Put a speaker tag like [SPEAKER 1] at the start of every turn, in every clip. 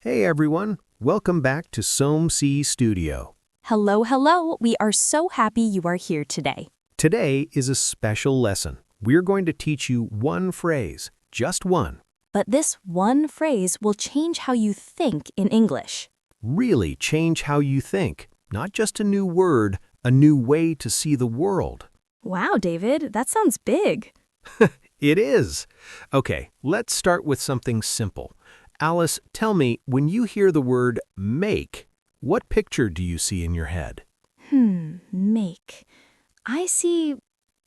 [SPEAKER 1] Hey everyone, welcome back to SOMC Studio.
[SPEAKER 2] Hello, hello. We are so happy you are here today.
[SPEAKER 1] Today is a special lesson. We're going to teach you one phrase, just one.
[SPEAKER 2] But this one phrase will change how you think in English.
[SPEAKER 1] Really change how you think, not just a new word, a new way to see the world.
[SPEAKER 2] Wow, David, that sounds big.
[SPEAKER 1] It is. Okay, let's start with something simple. Alice, tell me, when you hear the word make, what picture do you see in your head?
[SPEAKER 2] Make. I see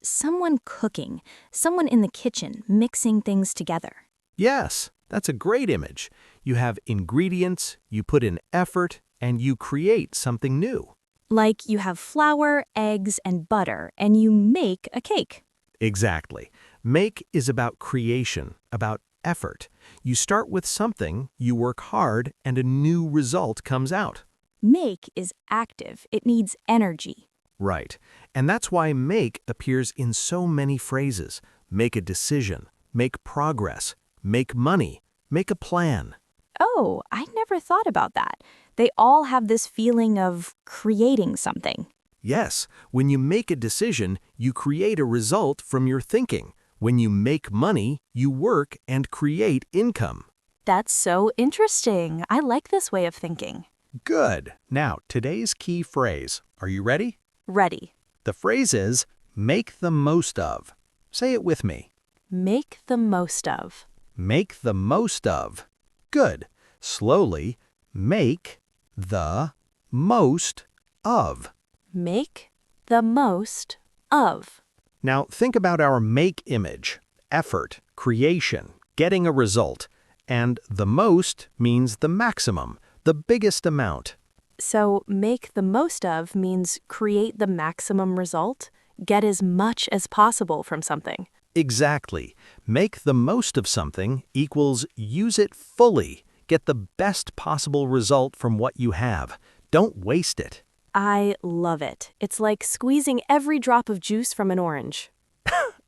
[SPEAKER 2] someone cooking, someone in the kitchen mixing things together.
[SPEAKER 1] Yes, that's a great image. You have ingredients, you put in effort, and you create something new.
[SPEAKER 2] Like you have flour, eggs, and butter, and you make a cake.
[SPEAKER 1] Exactly. Make is about creation, about effort. You start with something, you work hard, and a new result comes out.
[SPEAKER 2] Make is active. It needs energy.
[SPEAKER 1] Right. And that's why make appears in so many phrases. Make a decision, make progress, make money, make a plan.
[SPEAKER 2] Oh, I never thought about that. They all have this feeling of creating something.
[SPEAKER 1] Yes, when you make a decision, you create a result from your thinking. When you make money, you work and create income.
[SPEAKER 2] That's so interesting. I like this way of thinking.
[SPEAKER 1] Good. Now, today's key phrase. Are you ready?
[SPEAKER 2] Ready.
[SPEAKER 1] The phrase is, make the most of. Say it with me.
[SPEAKER 2] Make the most of.
[SPEAKER 1] Make the most of. Good. Slowly, make the most of.
[SPEAKER 2] Make the most of.
[SPEAKER 1] Now, think about our make image. Effort, creation, getting a result. And the most means the maximum, the biggest amount.
[SPEAKER 2] So make the most of means create the maximum result, get as much as possible from something.
[SPEAKER 1] Exactly. Make the most of something equals use it fully. Get the best possible result from what you have. Don't waste it.
[SPEAKER 2] I love it. It's like squeezing every drop of juice from an orange.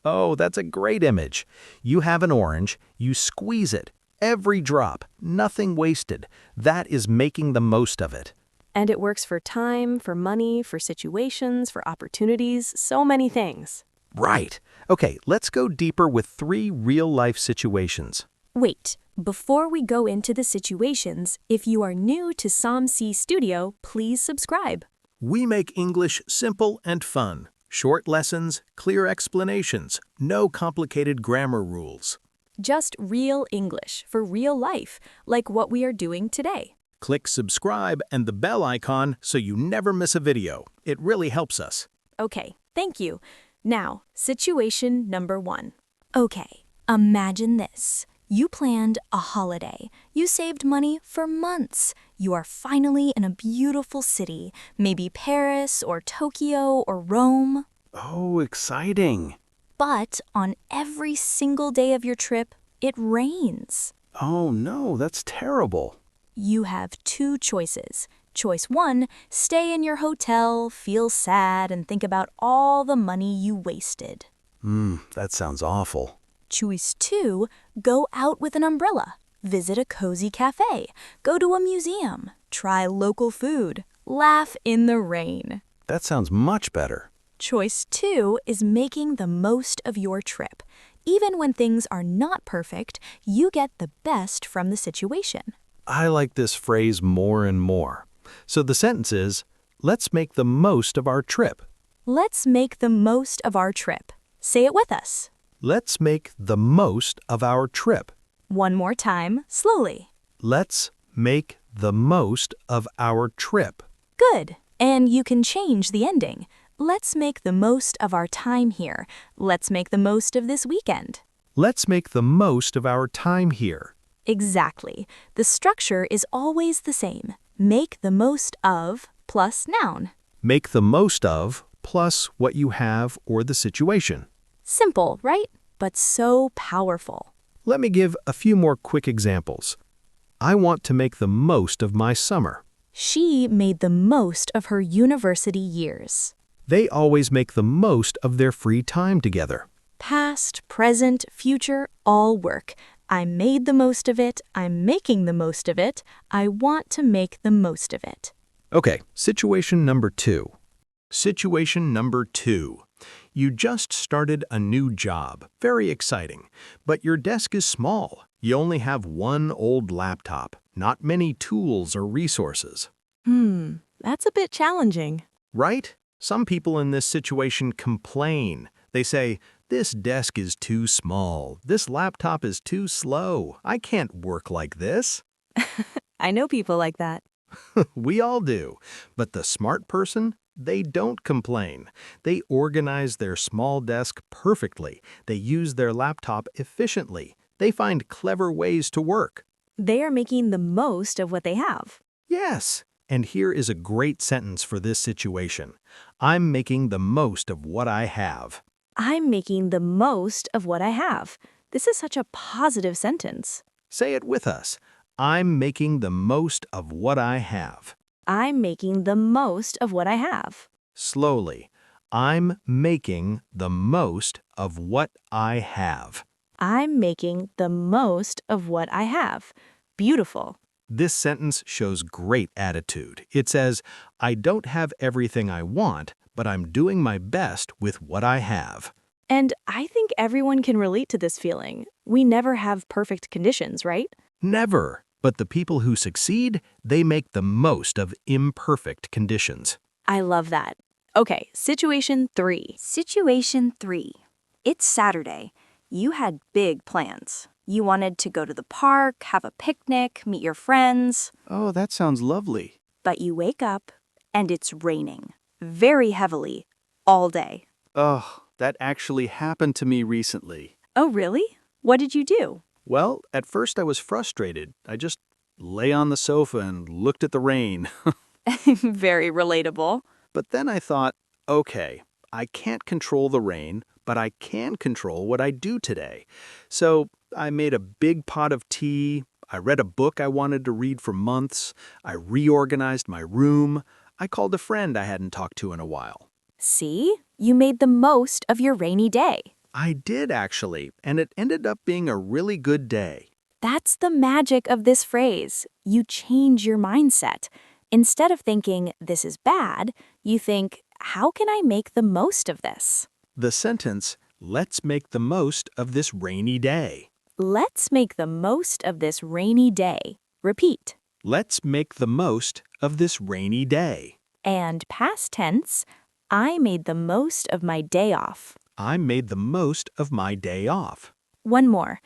[SPEAKER 1] Oh, that's a great image. You have an orange, you squeeze it. Every drop, nothing wasted. That is making the most of it.
[SPEAKER 2] And it works for time, for money, for situations, for opportunities, so many things.
[SPEAKER 1] Right. Okay, let's go deeper with 3 real-life situations.
[SPEAKER 2] Wait, before we go into the situations, if you are new to SOMC Studio, please subscribe.
[SPEAKER 1] We make English simple and fun. Short lessons, clear explanations, no complicated grammar rules.
[SPEAKER 2] Just real English for real life, like what we are doing today.
[SPEAKER 1] Click subscribe and the bell icon so you never miss a video. It really helps us.
[SPEAKER 2] Okay, thank you. Now, situation number 1. Okay, imagine this. You planned a holiday. You saved money for months. You are finally in a beautiful city, maybe Paris or Tokyo or Rome.
[SPEAKER 1] Oh, exciting.
[SPEAKER 2] But on every single day of your trip, it rains.
[SPEAKER 1] Oh no, that's terrible.
[SPEAKER 2] You have 2 choices. Choice 1, stay in your hotel, feel sad, and think about all the money you wasted.
[SPEAKER 1] That sounds awful.
[SPEAKER 2] Choice 2, go out with an umbrella, visit a cozy cafe, go to a museum, try local food, laugh in the rain.
[SPEAKER 1] That sounds much better.
[SPEAKER 2] Choice 2 is making the most of your trip. Even when things are not perfect, you get the best from the situation.
[SPEAKER 1] I like this phrase more and more. So the sentence is, let's make the most of our trip.
[SPEAKER 2] Let's make the most of our trip. Say it with us.
[SPEAKER 1] Let's make the most of our trip.
[SPEAKER 2] One more time, slowly.
[SPEAKER 1] Let's make the most of our trip.
[SPEAKER 2] Good. And you can change the ending. Let's make the most of our time here. Let's make the most of this weekend.
[SPEAKER 1] Let's make the most of our time here.
[SPEAKER 2] Exactly. The structure is always the same. Make the most of plus noun.
[SPEAKER 1] Make the most of plus what you have or the situation.
[SPEAKER 2] Simple, right? But so powerful.
[SPEAKER 1] Let me give a few more quick examples. I want to make the most of my summer.
[SPEAKER 2] She made the most of her university years.
[SPEAKER 1] They always make the most of their free time together.
[SPEAKER 2] Past, present, future, all work. I made the most of it. I'm making the most of it. I want to make the most of it.
[SPEAKER 1] Okay, situation number 2. Situation number 2. You just started a new job. Very exciting. But your desk is small. You only have one old laptop. Not many tools or resources.
[SPEAKER 2] That's a bit challenging.
[SPEAKER 1] Right? Some people in this situation complain. They say, "This desk is too small. This laptop is too slow. I can't work like this."
[SPEAKER 2] I know people like that.
[SPEAKER 1] We all do. But the smart person, they don't complain. They organize their small desk perfectly. They use their laptop efficiently. They find clever ways to work.
[SPEAKER 2] They are making the most of what they have.
[SPEAKER 1] Yes. And here is a great sentence for this situation. I'm making the most of what I have.
[SPEAKER 2] I'm making the most of what I have. This is such a positive sentence.
[SPEAKER 1] Say it with us. I'm making the most of what I have.
[SPEAKER 2] I'm making the most of what I have.
[SPEAKER 1] Slowly. I'm making the most of what I have.
[SPEAKER 2] I'm making the most of what I have. Beautiful.
[SPEAKER 1] This sentence shows great attitude. It says, I don't have everything I want, but I'm doing my best with what I have.
[SPEAKER 2] And I think everyone can relate to this feeling. We never have perfect conditions, right?
[SPEAKER 1] Never. But the people who succeed, they make the most of imperfect conditions.
[SPEAKER 2] I love that. Okay, situation 3. Situation 3. It's Saturday. You had big plans. You wanted to go to the park, have a picnic, meet your friends.
[SPEAKER 3] Oh, that sounds lovely.
[SPEAKER 2] But you wake up and it's raining. Very heavily. All day.
[SPEAKER 3] Oh, that actually happened to me recently.
[SPEAKER 2] Oh, really? What did you do?
[SPEAKER 3] Well, at first I was frustrated. I just lay on the sofa and looked at the rain.
[SPEAKER 2] Very relatable.
[SPEAKER 3] But then I thought, okay, I can't control the rain, but I can control what I do today. So I made a big pot of tea. I read a book I wanted to read for months. I reorganized my room. I called a friend I hadn't talked to in a while.
[SPEAKER 2] See? You made the most of your rainy day.
[SPEAKER 3] I did actually, and it ended up being a really good day.
[SPEAKER 2] That's the magic of this phrase. You change your mindset. Instead of thinking, this is bad, you think, how can I make the most of this?
[SPEAKER 1] The sentence, let's make the most of this rainy day.
[SPEAKER 2] Let's make the most of this rainy day. Repeat.
[SPEAKER 1] Let's make the most of this rainy day.
[SPEAKER 2] And past tense, I made the most of my day off.
[SPEAKER 1] I made the most of my day off.
[SPEAKER 2] One more.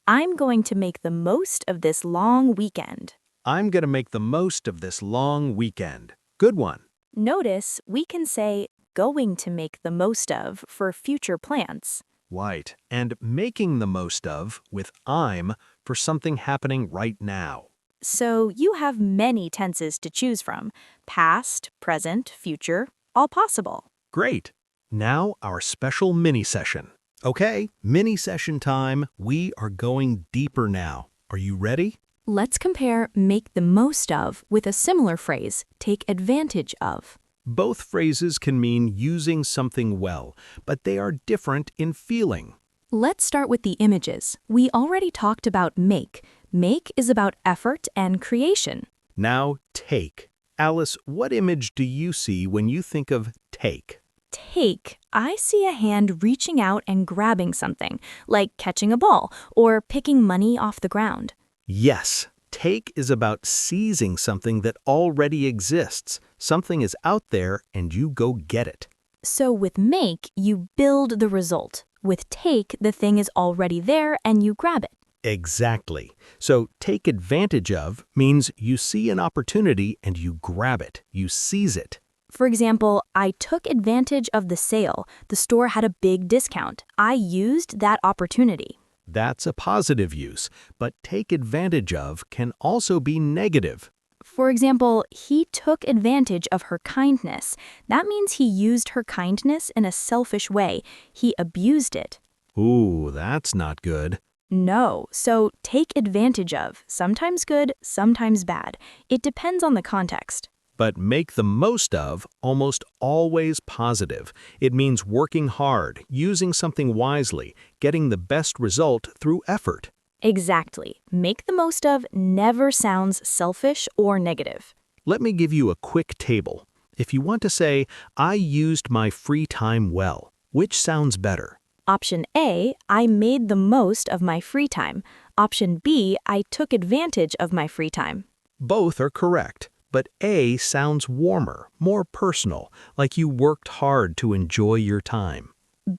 [SPEAKER 2] I'm going to make the most of this long weekend.
[SPEAKER 1] I'm going to make the most of this long weekend. Good one.
[SPEAKER 2] Notice we can say going to make the most of for future plans.
[SPEAKER 1] Right. And making the most of with I'm for something happening right now.
[SPEAKER 2] So you have many tenses to choose from. Past, present, future, all possible.
[SPEAKER 1] Great. Now our special mini session. Okay, mini session time. We are going deeper now. Are you ready?
[SPEAKER 2] Let's compare make the most of with a similar phrase, take advantage of.
[SPEAKER 1] Both phrases can mean using something well, but they are different in feeling.
[SPEAKER 2] Let's start with the images. We already talked about make. Make is about effort and creation.
[SPEAKER 1] Now, take. Alice, what image do you see when you think of take?
[SPEAKER 2] Take, I see a hand reaching out and grabbing something, like catching a ball or picking money off the ground.
[SPEAKER 1] Yes, take is about seizing something that already exists. Something is out there and you go get it.
[SPEAKER 2] So with make, you build the result. With take, the thing is already there and you grab it.
[SPEAKER 1] Exactly. So take advantage of means you see an opportunity and you grab it. You seize it.
[SPEAKER 2] For example, I took advantage of the sale. The store had a big discount. I used that opportunity.
[SPEAKER 1] That's a positive use, but take advantage of can also be negative.
[SPEAKER 2] For example, he took advantage of her kindness. That means he used her kindness in a selfish way. He abused it.
[SPEAKER 1] Ooh, that's not good.
[SPEAKER 2] No, so take advantage of, sometimes good, sometimes bad. It depends on the context.
[SPEAKER 1] But make the most of, almost always positive. It means working hard, using something wisely, getting the best result through effort.
[SPEAKER 2] Exactly. Make the most of never sounds selfish or negative.
[SPEAKER 1] Let me give you a quick table. If you want to say, I used my free time well, which sounds better?
[SPEAKER 2] Option A, I made the most of my free time. Option B, I took advantage of my free time.
[SPEAKER 1] Both are correct, but A sounds warmer, more personal, like you worked hard to enjoy your time.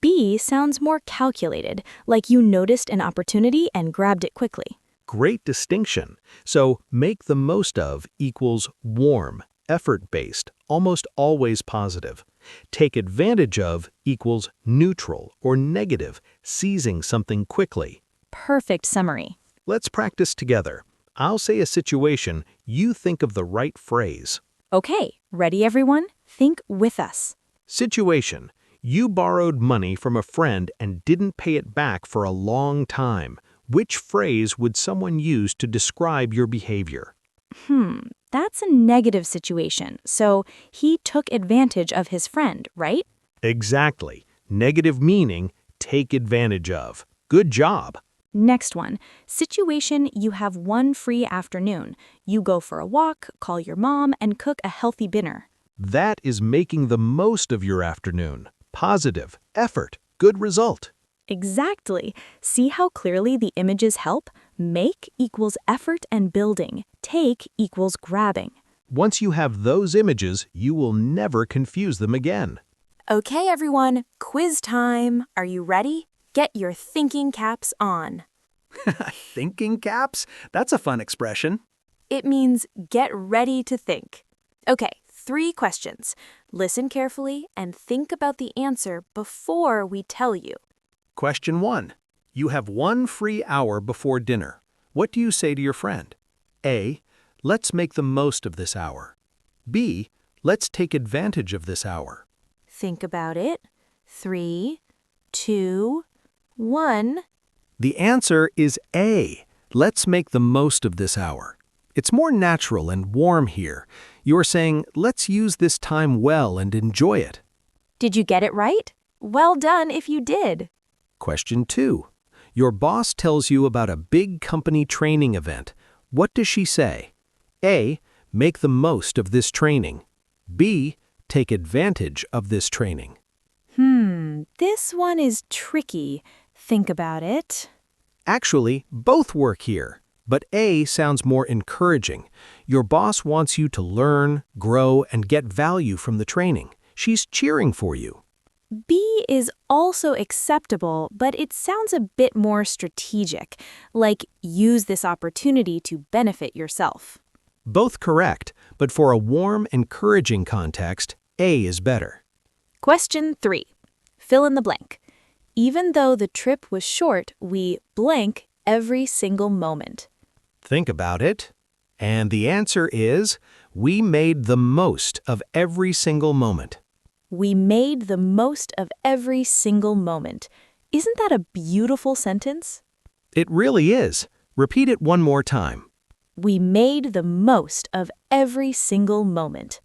[SPEAKER 2] B sounds more calculated, like you noticed an opportunity and grabbed it quickly.
[SPEAKER 1] Great distinction. So, make the most of equals warm, effort-based, almost always positive. Take advantage of equals neutral or negative, seizing something quickly.
[SPEAKER 2] Perfect summary.
[SPEAKER 1] Let's practice together. I'll say a situation, you think of the right phrase.
[SPEAKER 2] Okay, ready everyone? Think with us.
[SPEAKER 1] Situation. You borrowed money from a friend and didn't pay it back for a long time. Which phrase would someone use to describe your behavior?
[SPEAKER 2] That's a negative situation, so he took advantage of his friend, right?
[SPEAKER 1] Exactly. Negative meaning, take advantage of. Good job.
[SPEAKER 2] Next one. Situation, you have one free afternoon. You go for a walk, call your mom, and cook a healthy dinner.
[SPEAKER 1] That is making the most of your afternoon. Positive, effort, good result.
[SPEAKER 2] Exactly. See how clearly the images help? Make equals effort and building. Take equals grabbing.
[SPEAKER 1] Once you have those images, you will never confuse them again.
[SPEAKER 2] Okay, everyone, quiz time. Are you ready? Get your thinking caps on.
[SPEAKER 3] Thinking caps? That's a fun expression.
[SPEAKER 2] It means get ready to think. Okay, 3 questions. Listen carefully and think about the answer before we tell you.
[SPEAKER 1] Question 1. You have one free hour before dinner. What do you say to your friend? A. Let's make the most of this hour. B. Let's take advantage of this hour.
[SPEAKER 2] Think about it. 3, 2, 1.
[SPEAKER 1] The answer is A. Let's make the most of this hour. It's more natural and warm here. You're saying, let's use this time well and enjoy it.
[SPEAKER 2] Did you get it right? Well done if you did.
[SPEAKER 1] Question 2. Your boss tells you about a big company training event. What does she say? A. Make the most of this training. B. Take advantage of this training.
[SPEAKER 2] This one is tricky. Think about it.
[SPEAKER 1] Actually, both work here, but A sounds more encouraging. Your boss wants you to learn, grow, and get value from the training. She's cheering for you.
[SPEAKER 2] B is also acceptable, but it sounds a bit more strategic, like use this opportunity to benefit yourself.
[SPEAKER 1] Both correct, but for a warm, encouraging context, A is better.
[SPEAKER 2] Question 3. Fill in the blank. Even though the trip was short, we blank every single moment.
[SPEAKER 1] Think about it. And the answer is, we made the most of every single moment.
[SPEAKER 2] We made the most of every single moment. Isn't that a beautiful sentence?
[SPEAKER 1] It really is. Repeat it one more time.
[SPEAKER 2] We made the most of every single moment.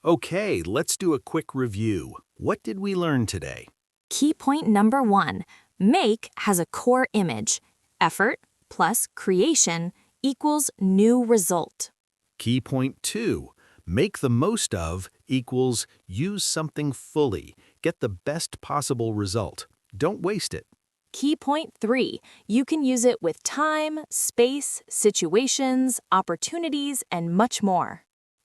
[SPEAKER 1] Okay, let's do a quick review. What did we learn today?
[SPEAKER 2] Key point number 1. Make has a core image. Effort plus creation equals new result.
[SPEAKER 1] Key point 2. Make the most of equals use something fully. Get the best possible result. Don't waste it.
[SPEAKER 2] Key point 3. You can use it with time, space, situations, opportunities, and much more.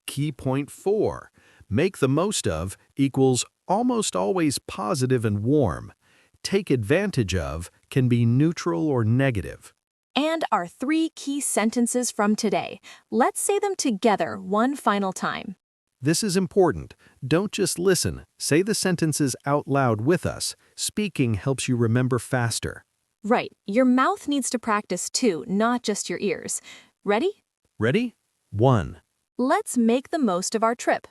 [SPEAKER 1] Key point 4. Make the most of equals almost always positive and warm. Take advantage of can be neutral or negative.
[SPEAKER 2] And our 3 key sentences from today. Let's say them together one final time.
[SPEAKER 1] This is important. Don't just listen. Say the sentences out loud with us. Speaking helps you remember faster.
[SPEAKER 2] Right. Your mouth needs to practice too, not just your ears. Ready?
[SPEAKER 1] Ready? 1.
[SPEAKER 2] Let's make the most of our trip.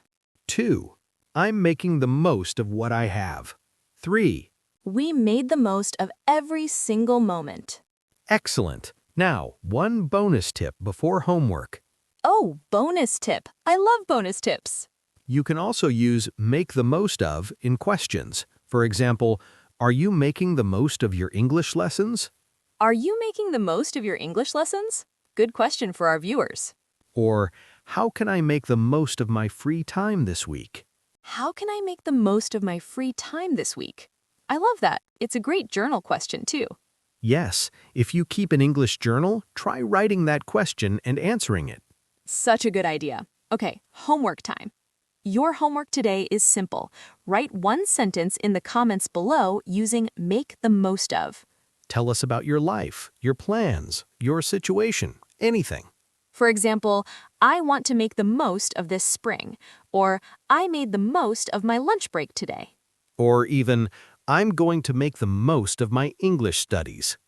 [SPEAKER 1] 2. I'm making the most of what I have. 3.
[SPEAKER 2] We made the most of every single moment.
[SPEAKER 1] Excellent. Now, one bonus tip before homework.
[SPEAKER 2] Oh, bonus tip. I love bonus tips.
[SPEAKER 1] You can also use make the most of in questions. For example, are you making the most of your English lessons?
[SPEAKER 4] Are you making the most of your English lessons? Good question for our viewers.
[SPEAKER 1] Or, how can I make the most of my free time this week?
[SPEAKER 4] How can I make the most of my free time this week? I love that. It's a great journal question, too.
[SPEAKER 1] Yes, if you keep an English journal, try writing that question and answering it.
[SPEAKER 4] Such a good idea. Okay, homework time. Your homework today is simple. Write one sentence in the comments below using make the most of.
[SPEAKER 1] Tell us about your life, your plans, your situation, anything.
[SPEAKER 4] For example, I want to make the most of this spring, or I made the most of my lunch break today.
[SPEAKER 1] Or even, I'm going to make the most of my English studies.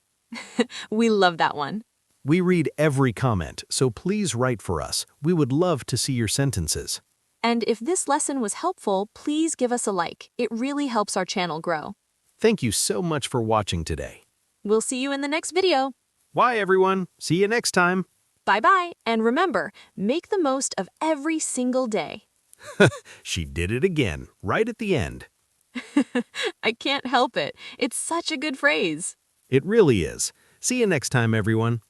[SPEAKER 4] We love that one.
[SPEAKER 1] We read every comment, so please write for us. We would love to see your sentences.
[SPEAKER 4] And if this lesson was helpful, please give us a like. It really helps our channel grow.
[SPEAKER 1] Thank you so much for watching today.
[SPEAKER 4] We'll see you in the next video.
[SPEAKER 1] Bye, everyone. See you next time.
[SPEAKER 4] Bye-bye, and remember, make the most of every single day.
[SPEAKER 1] She did it again, right at the end.
[SPEAKER 4] I can't help it. It's such a good phrase.
[SPEAKER 1] It really is. See you next time, everyone.